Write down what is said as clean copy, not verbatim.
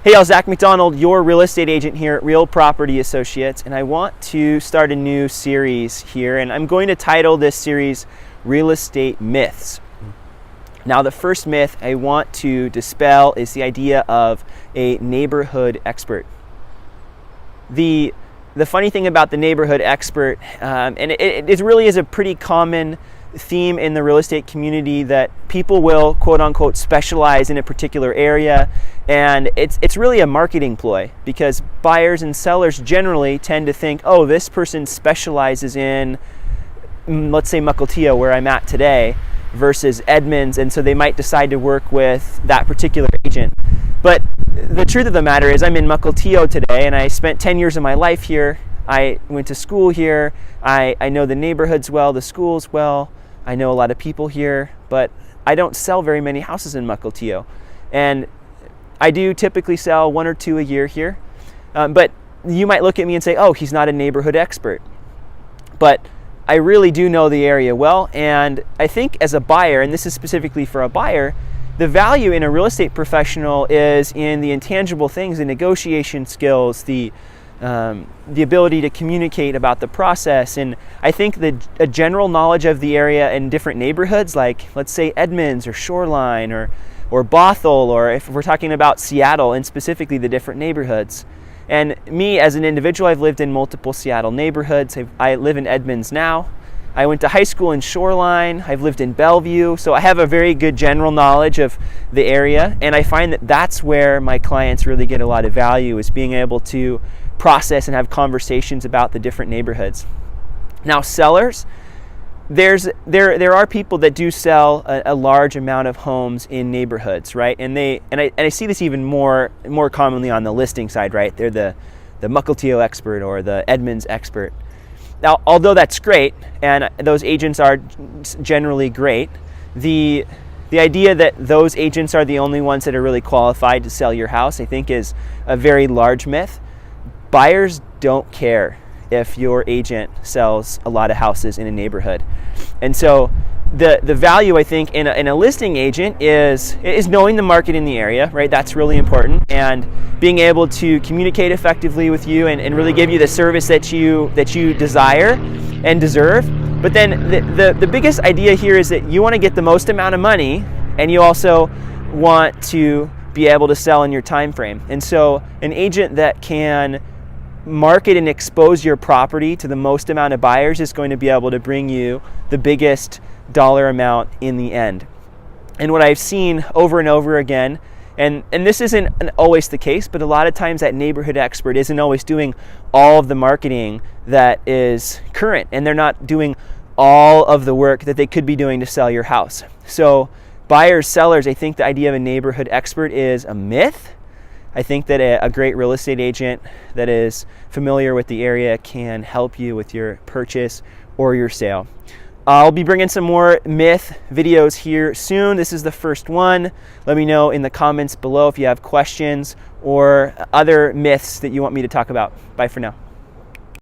Hey, I'm Zach McDonald, your real estate agent here at Real Property Associates, and I want to start a new series here, and I'm going to title this series Real Estate Myths. Now, the first myth I want to dispel is the idea of a neighborhood expert. The funny thing about the neighborhood expert, and it really is a pretty common theme in the real estate community, that people will quote unquote specialize in a particular area, and it's really a marketing ploy, because buyers and sellers generally tend to think, oh, this person specializes in, let's say, Mukilteo, where I'm at today, versus Edmonds, and so they might decide to work with that particular agent. But the truth of the matter is, I'm in Mukilteo today, and I spent 10 years of my life here. I went to school here. I know the neighborhoods well, the schools well. I know a lot of people here, but I don't sell very many houses in Mukilteo. And I do typically sell one or two a year here. But you might look at me and say, oh, he's not a neighborhood expert. But I really do know the area well. And I think as a buyer, and this is specifically for a buyer, the value in a real estate professional is in the intangible things, the negotiation skills, the ability to communicate about the process. And I think that a general knowledge of the area in different neighborhoods, like let's say Edmonds or Shoreline or Bothell, or if we're talking about Seattle and specifically the different neighborhoods. And me as an individual, I've lived in multiple Seattle neighborhoods. I live in Edmonds now. I went to high school in Shoreline. I've lived in Bellevue. So I have a very good general knowledge of the area. And I find that that's where my clients really get a lot of value, is being able to process and have conversations about the different neighborhoods. Now, sellers, there are people that do sell a large amount of homes in neighborhoods, right? And I see this even more commonly on the listing side, right? They're the Mukilteo expert or the Edmonds expert. Now, although that's great, and those agents are generally great, the idea that those agents are the only ones that are really qualified to sell your house, I think, is a very large myth. Buyers don't care if your agent sells a lot of houses in a neighborhood. And so the value, I think, in a listing agent is knowing the market in the area, right? That's really important, and being able to communicate effectively with you and really give you the service that you desire and deserve. But then the biggest idea here is that you want to get the most amount of money, and you also want to be able to sell in your time frame. And so an agent that can market and expose your property to the most amount of buyers is going to be able to bring you the biggest dollar amount in the end. And what I've seen over and over again, and this isn't always the case, but a lot of times that neighborhood expert isn't always doing all of the marketing that is current, and they're not doing all of the work that they could be doing to sell your house. So buyers, sellers, I think the idea of a neighborhood expert is a myth. I think that a great real estate agent that is familiar with the area can help you with your purchase or your sale. I'll be bringing some more myth videos here soon. This is the first one. Let me know in the comments below if you have questions or other myths that you want me to talk about. Bye for now.